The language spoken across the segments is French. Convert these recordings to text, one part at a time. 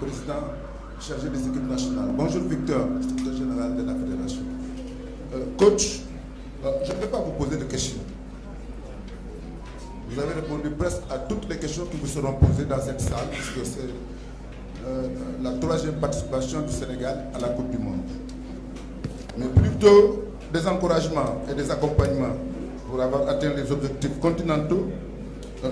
président chargé des équipes nationales. Bonjour Victor, secrétaire général de la fédération. Coach, je ne vais pas vous poser de questions. Vous avez répondu presque à toutes les questions qui vous seront posées dans cette salle, puisque c'est la 3e participation du Sénégal à la Coupe du Monde. Mais plutôt des encouragements et des accompagnements pour avoir atteint les objectifs continentaux,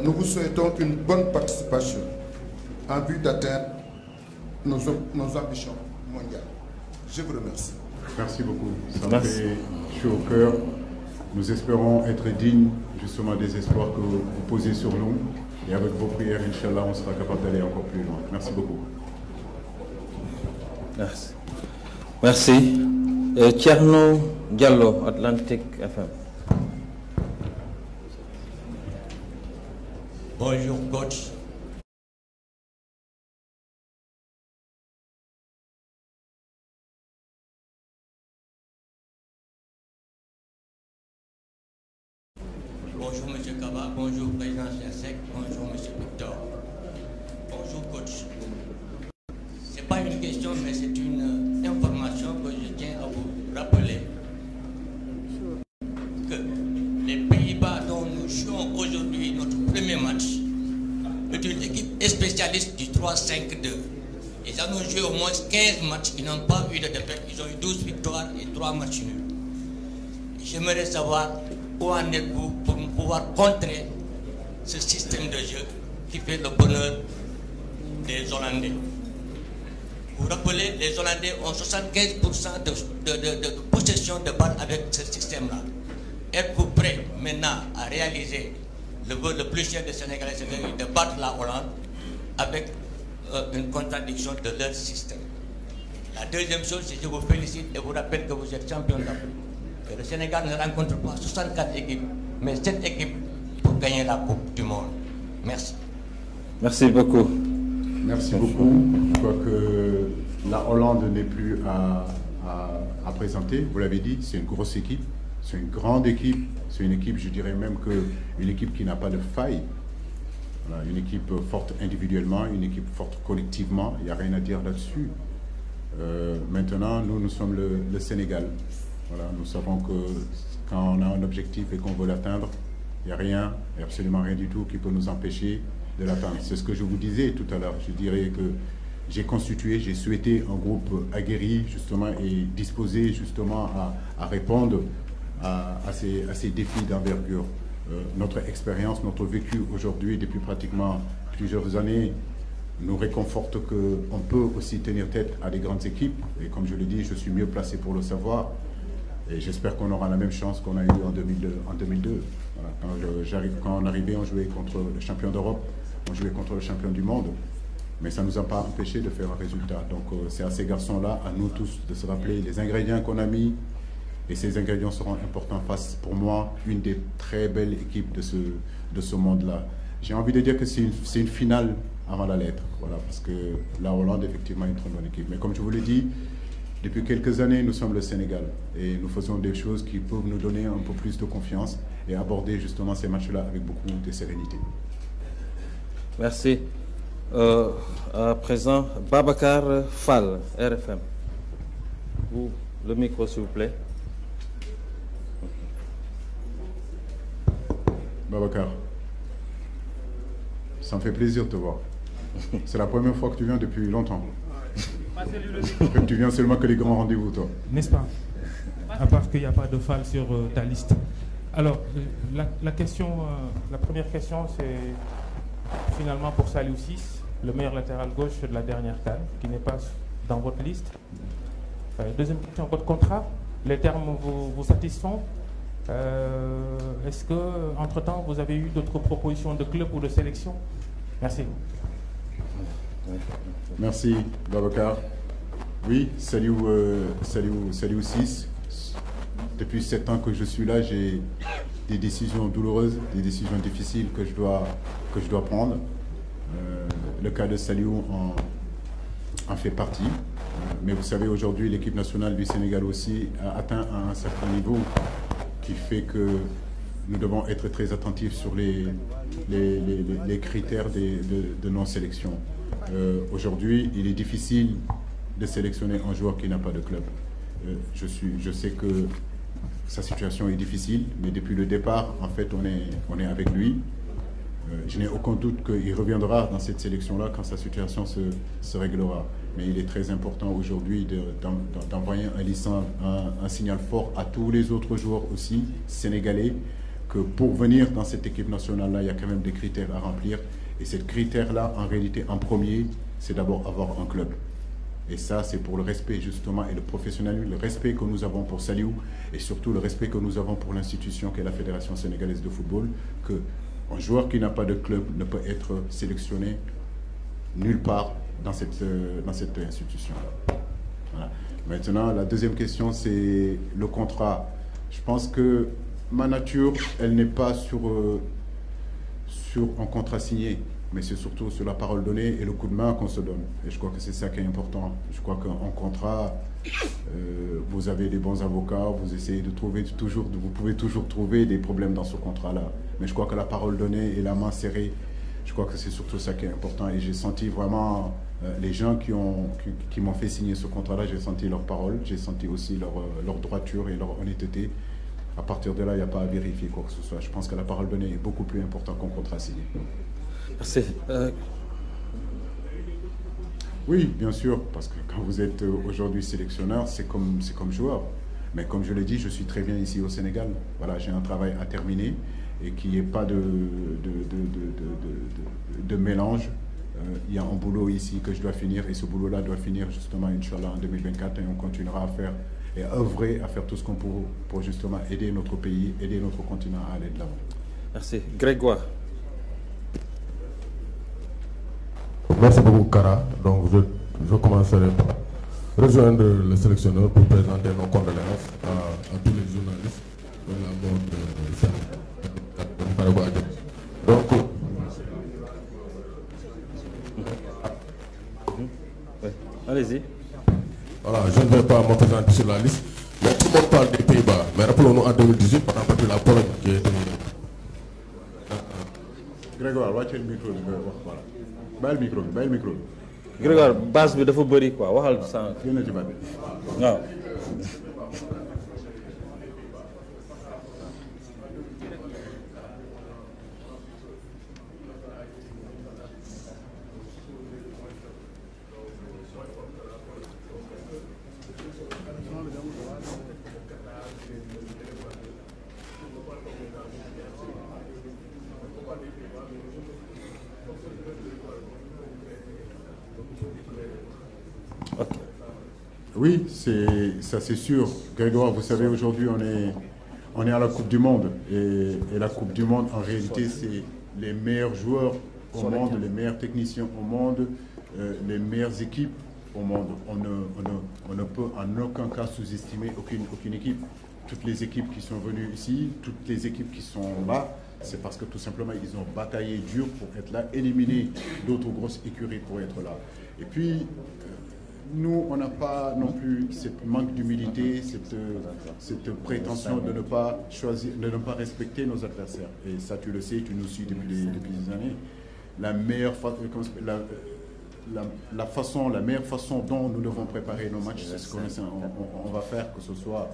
nous vous souhaitons une bonne participation en vue d'atteindre nos ambitions mondiales. Je vous remercie. Merci beaucoup. Ça me fait chaud au cœur. Nous espérons être dignes justement des espoirs que vous posez sur nous. Et avec vos prières, Inch'Allah, on sera capable d'aller encore plus loin. Merci beaucoup. Merci. Merci. Thierno Diallo, Atlantic FM. Bonjour coach. Bonjour M. Kaba, bonjour Président Chersek, bonjour M. Victor. Bonjour coach. Ce n'est pas une question, mais c'est une information que je tiens à vous rappeler. Que les Pays-Bas dont nous jouons aujourd'hui notre premier match est une équipe spécialiste du 3-5-2. Ils en ont joué au moins 15 matchs, ils n'ont pas eu de défaite, ils ont eu 12 victoires et 3 matchs nuls. J'aimerais savoir où en êtes-vous pour pouvoir contrer ce système de jeu qui fait le bonheur des Hollandais. Vous rappelez, les Hollandais ont 75% de possession de balles avec ce système-là. Êtes-vous prêts maintenant à réaliser le vœu le plus cher des Sénégalais, c'est-à-dire de battre la Hollande avec une contradiction de leur système? La deuxième chose, c'est que je vous félicite et vous rappelle que vous êtes champion d'Afrique. Que le Sénégal ne rencontre pas 64 équipes, mais 7 équipes pour gagner la Coupe du Monde. Merci. Merci beaucoup. Merci beaucoup. Je crois que la Hollande n'est plus à présenter. Vous l'avez dit, c'est une grosse équipe, c'est une grande équipe, c'est une équipe, je dirais même une équipe qui n'a pas de faille. Voilà, une équipe forte individuellement, une équipe forte collectivement, il n'y a rien à dire là-dessus. Maintenant, nous sommes le Sénégal. Voilà, nous savons que quand on a un objectif et qu'on veut l'atteindre, il n'y a rien, absolument rien du tout qui peut nous empêcher de l'atteindre. C'est ce que je vous disais tout à l'heure. Je dirais que j'ai souhaité un groupe aguerri justement et disposé justement à répondre à ces défis d'envergure. Notre expérience, notre vécu aujourd'hui depuis pratiquement plusieurs années nous réconforte qu'on peut aussi tenir tête à des grandes équipes. Et comme je le dis, je suis mieux placé pour le savoir. Et j'espère qu'on aura la même chance qu'on a eu en 2002. Voilà, quand on arrivait, on jouait contre le champion d'Europe, on jouait contre le champion du monde. Mais ça ne nous a pas empêché de faire un résultat. Donc c'est à ces garçons-là, à nous tous, de se rappeler les ingrédients qu'on a mis. Et ces ingrédients seront importants face, pour moi, une des très belles équipes de ce monde-là. J'ai envie de dire que c'est une finale avant la lettre. Voilà, parce que la Hollande, effectivement, est une très bonne équipe. Mais comme je vous l'ai dit, depuis quelques années, nous sommes le Sénégal et nous faisons des choses qui peuvent nous donner un peu plus de confiance et aborder justement ces matchs-là avec beaucoup de sérénité. Merci. À présent, Babacar Fall, RFM. Vous, le micro, s'il vous plaît. Babacar, ça me fait plaisir de te voir. C'est la première fois que tu viens depuis longtemps. Tu viens seulement que les grands rendez-vous, toi. N'est-ce pas? À part qu'il n'y a pas de Fall sur ta liste. Alors, la première question, c'est finalement pour Saliou Ciss, le meilleur latéral gauche de la dernière CAN, qui n'est pas dans votre liste. Deuxième question, votre contrat, les termes vous satisfont? Est-ce que, entre-temps, vous avez eu d'autres propositions de club ou de sélection? Merci. Merci, Babacar. Oui, Saliou Ciss. Depuis 7 ans que je suis là, j'ai des décisions douloureuses, des décisions difficiles que je dois prendre. Le cas de Saliou en fait partie. Mais vous savez, aujourd'hui, l'équipe nationale du Sénégal aussi a atteint un certain niveau qui fait que nous devons être très attentifs sur les critères de nos sélections. Aujourd'hui, il est difficile de sélectionner un joueur qui n'a pas de club. Je sais que sa situation est difficile, mais depuis le départ, en fait, on est avec lui. Je n'ai aucun doute qu'il reviendra dans cette sélection-là quand sa situation se réglera. Mais il est très important aujourd'hui d'envoyer un signal fort à tous les autres joueurs aussi, sénégalais, que pour venir dans cette équipe nationale-là, il y a quand même des critères à remplir. Et ces critères-là, en réalité, en premier, c'est d'abord avoir un club. Et ça, c'est pour le respect, justement, et le professionnalisme, le respect que nous avons pour Saliou, et surtout le respect que nous avons pour l'institution qu'est la Fédération sénégalaise de football, qu'un joueur qui n'a pas de club ne peut être sélectionné nulle part dans cette institution-là. Voilà. Maintenant, la deuxième question, c'est le contrat. Je pense que ma nature, elle n'est pas sur un contrat signé, mais c'est surtout sur la parole donnée et le coup de main qu'on se donne. Et je crois que c'est ça qui est important. Je crois qu'en contrat, vous avez des bons avocats, vous essayez de trouver toujours, vous pouvez toujours trouver des problèmes dans ce contrat-là. Mais je crois que la parole donnée et la main serrée, je crois que c'est surtout ça qui est important. Et j'ai senti vraiment les gens qui m'ont fait signer ce contrat-là, j'ai senti leur parole, j'ai senti aussi leur droiture et leur honnêteté. À partir de là, il n'y a pas à vérifier quoi que ce soit. Je pense que la parole donnée est beaucoup plus importante qu'un contrat signé. Merci. Oui, bien sûr, parce que quand vous êtes aujourd'hui sélectionneur, c'est comme joueur. Mais comme je l'ai dit, je suis très bien ici au Sénégal. Voilà, j'ai un travail à terminer et qu'il n'y ait pas de mélange. Il y a un boulot ici que je dois finir et ce boulot-là doit finir justement, Inch'Allah, en 2024 et on continuera à faire et à œuvrer, à faire tout ce qu'on peut pour justement aider notre pays, aider notre continent à aller de l'avant. Merci. Grégoire. Merci beaucoup, Kara. Donc, je commencerai par rejoindre le sélectionneur pour présenter nos condoléances à tous les journalistes de la mort de Sam. Donc, allez-y. Voilà, je ne vais pas me présenter sur la liste, mais tout le monde parle des Pays-Bas. Mais rappelons-nous en 2018, par exemple, la Pologne qui était. Grégoire, watch le micro. Voilà. Bàyyi le micro. Grégoire, base bi dafa bëri quoi waxal sànq. Génn ci baat bi. waaw. Oui, ça c'est sûr. Grégoire, vous savez, aujourd'hui on est à la Coupe du Monde. Et la Coupe du Monde, en réalité, c'est les meilleurs joueurs au monde, les meilleurs techniciens au monde, les meilleures équipes au monde. On ne peut en aucun cas sous-estimer aucune équipe. Toutes les équipes qui sont venues ici, toutes les équipes qui sont là, c'est parce que tout simplement ils ont bataillé dur pour être là, éliminer d'autres grosses écuries pour être là. Et puis, nous, on n'a pas non plus cette manque d'humilité, cette prétention de ne pas choisir, de ne pas respecter nos adversaires. Et ça, tu le sais, tu nous suis depuis des années. La meilleure façon dont nous devons préparer nos matchs, c'est ce qu'on va faire, que ce soit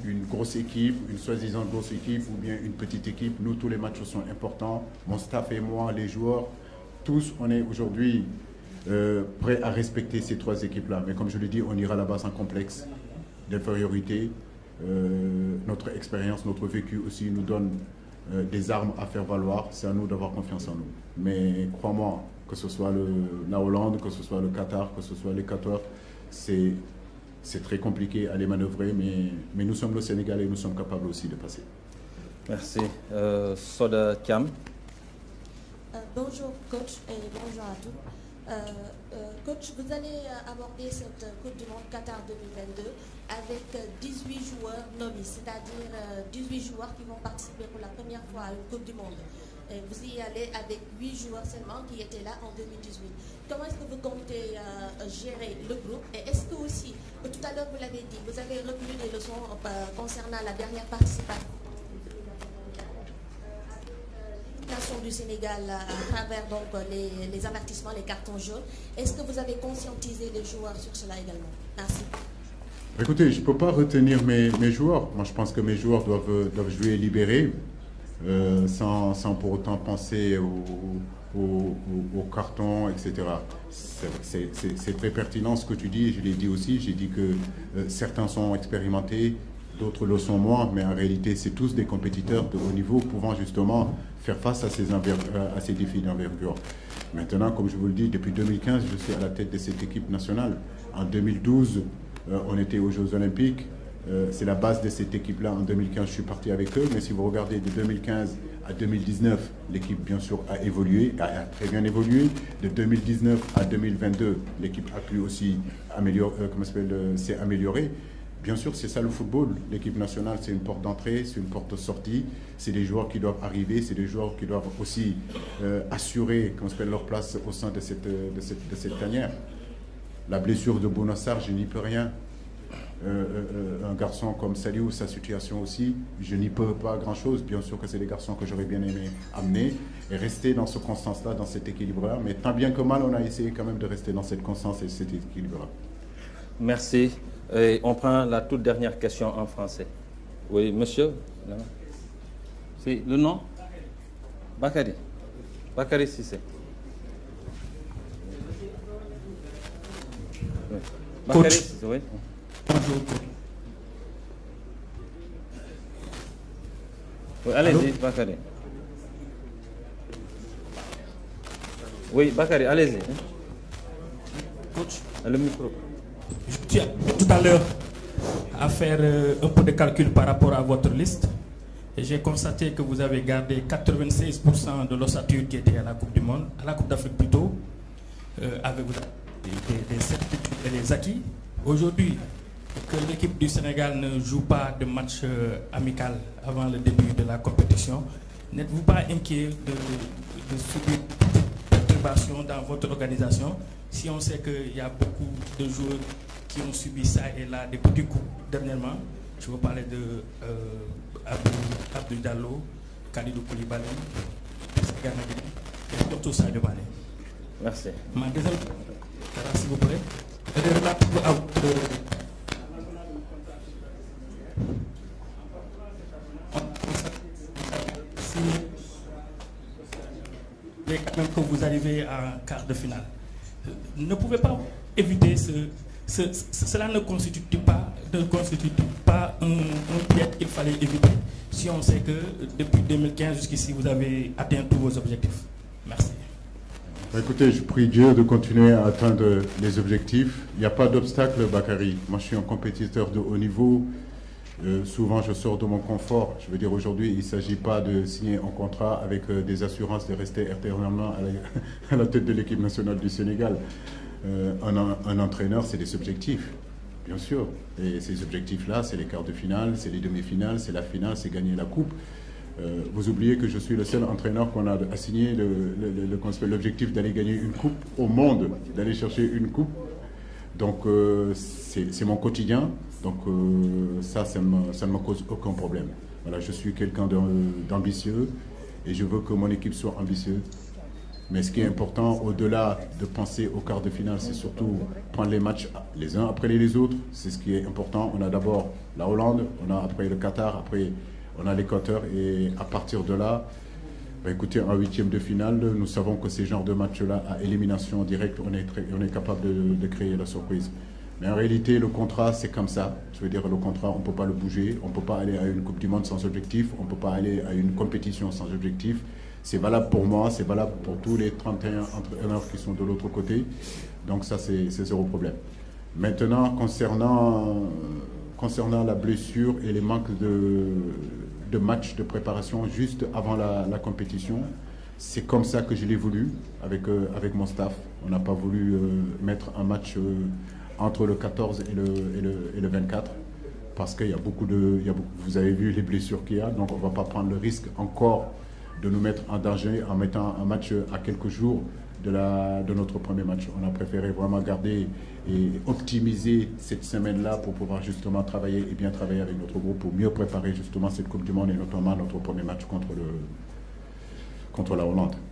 une grosse équipe, une soi-disant grosse équipe ou bien une petite équipe. Nous, tous les matchs sont importants. Mon staff et moi, les joueurs, tous, on est aujourd'hui prêts à respecter ces trois équipes-là. Mais comme je l'ai dit, on ira là-bas sans complexe d'infériorité. Notre expérience, notre vécu aussi nous donne des armes à faire valoir. C'est à nous d'avoir confiance en nous. Mais crois-moi, que ce soit la Hollande, que ce soit le Qatar, que ce soit l'Équateur, c'est très compliqué à les manœuvrer, mais nous sommes le Sénégal et nous sommes capables aussi de passer. Merci. Soda Thiam. Bonjour coach et bonjour à tous. Coach, vous allez aborder cette Coupe du Monde Qatar 2022 avec 18 joueurs nommés, c'est-à-dire 18 joueurs qui vont participer pour la première fois à une Coupe du Monde. Et vous y allez avec 8 joueurs seulement qui étaient là en 2018. Comment est-ce que vous comptez gérer le groupe? Et est-ce que aussi, tout à l'heure vous l'avez dit, vous avez retenu des leçons concernant la dernière participation du Sénégal à travers donc les avertissements, les cartons jaunes. Est-ce que vous avez conscientisé les joueurs sur cela également? Merci. Écoutez, je ne peux pas retenir mes joueurs. Moi, je pense que mes joueurs doivent jouer libérés, sans pour autant penser au carton, etc. C'est très pertinent ce que tu dis, je l'ai dit aussi. J'ai dit que certains sont expérimentés, d'autres le sont moins, mais en réalité, c'est tous des compétiteurs de haut niveau pouvant justement faire face à ces défis d'envergure. Maintenant, comme je vous le dis, depuis 2015, je suis à la tête de cette équipe nationale. En 2012, on était aux Jeux Olympiques. C'est la base de cette équipe-là. En 2015, je suis parti avec eux. Mais si vous regardez de 2015 à 2019, l'équipe, bien sûr, a évolué, a très bien évolué. De 2019 à 2022, l'équipe a pu aussi s'est améliorée. Bien sûr, c'est ça le football. L'équipe nationale, c'est une porte d'entrée, c'est une porte de sortie. C'est des joueurs qui doivent arriver, c'est des joueurs qui doivent aussi assurer leur place au sein de cette tanière. La blessure de Bonassar, je n'y peux rien. Un garçon comme Saliou, sa situation aussi, je n'y peux pas grand-chose. Bien sûr que c'est des garçons que j'aurais bien aimé amener et rester dans ce constance-là, dans cet équilibre-là. Mais tant bien que mal, on a essayé quand même de rester dans cette constance et cet équilibre-là. Merci. Et on prend la toute dernière question en français. Oui, monsieur. C'est le nom? Bakary. Bakary Cissé. Oui. Bakary Cissé, oui. Bonjour. Oui, allez-y, Bakary. Oui, Bakary, allez-y. Coach. Le micro. Je tiens tout à l'heure à faire un peu de calcul par rapport à votre liste. Et j'ai constaté que vous avez gardé 96% de l'ossature qui était à la Coupe du Monde, à la Coupe d'Afrique plutôt, avec des certitudes et des acquis. Aujourd'hui, que l'équipe du Sénégal ne joue pas de match amical avant le début de la compétition, n'êtes-vous pas inquiet de subir des perturbations dans votre organisation si on sait qu'il y a beaucoup de joueurs qui ont subi ça et là des petits coups dernièrement? Je veux parler de Abdou Diallo, Kalidou Koulibaly, et surtout Sadio Mané. Merci. Ma deuxième question, s'il vous plaît, est relative à votre... quand même que vous arrivez en quart de finale. Ne pouvez pas éviter cela ne constitue pas un piège qu'il fallait éviter si on sait que depuis 2015 jusqu'ici vous avez atteint tous vos objectifs. Merci. Écoutez, je prie Dieu de continuer à atteindre les objectifs. Il n'y a pas d'obstacle, Bakary. Moi, je suis un compétiteur de haut niveau. Souvent, je sors de mon confort. Je veux dire, aujourd'hui, il ne s'agit pas de signer un contrat avec des assurances de rester éternellement à la tête de l'équipe nationale du Sénégal. Un entraîneur, c'est des objectifs, bien sûr. Et ces objectifs-là, c'est les quarts de finale, c'est les demi-finales, c'est la finale, c'est gagner la coupe. Vous oubliez que je suis le seul entraîneur qu'on a assigné l'objectif d'aller gagner une coupe au monde, d'aller chercher une coupe. Donc, c'est mon quotidien. Donc, ça ne me cause aucun problème. Voilà, je suis quelqu'un d'ambitieux et je veux que mon équipe soit ambitieuse. Mais ce qui est important, au-delà de penser au quart de finale, c'est surtout prendre les matchs les uns après les autres. C'est ce qui est important. On a d'abord la Hollande, on a après le Qatar, après on a l'Équateur. Et à partir de là, bah écoutez, en huitième de finale, nous savons que ces genres de matchs-là, à élimination directe, on est capable de créer la surprise. Mais en réalité, le contrat, c'est comme ça. Je veux dire, le contrat, on ne peut pas le bouger. On ne peut pas aller à une Coupe du Monde sans objectif. On ne peut pas aller à une compétition sans objectif. C'est valable pour moi, c'est valable pour tous les 31 entraîneurs qui sont de l'autre côté. Donc ça, c'est zéro problème. Maintenant, concernant la blessure et les manques de matchs de préparation juste avant la compétition, c'est comme ça que je l'ai voulu avec mon staff. On n'a pas voulu mettre un match entre le 14 et le 24 parce qu'il y a beaucoup vous avez vu les blessures qu'il y a, donc on ne va pas prendre le risque encore de nous mettre en danger en mettant un match à quelques jours de notre premier match. On a préféré vraiment garder et optimiser cette semaine-là pour pouvoir justement travailler et bien travailler avec notre groupe pour mieux préparer justement cette Coupe du Monde et notamment notre premier match contre contre la Hollande.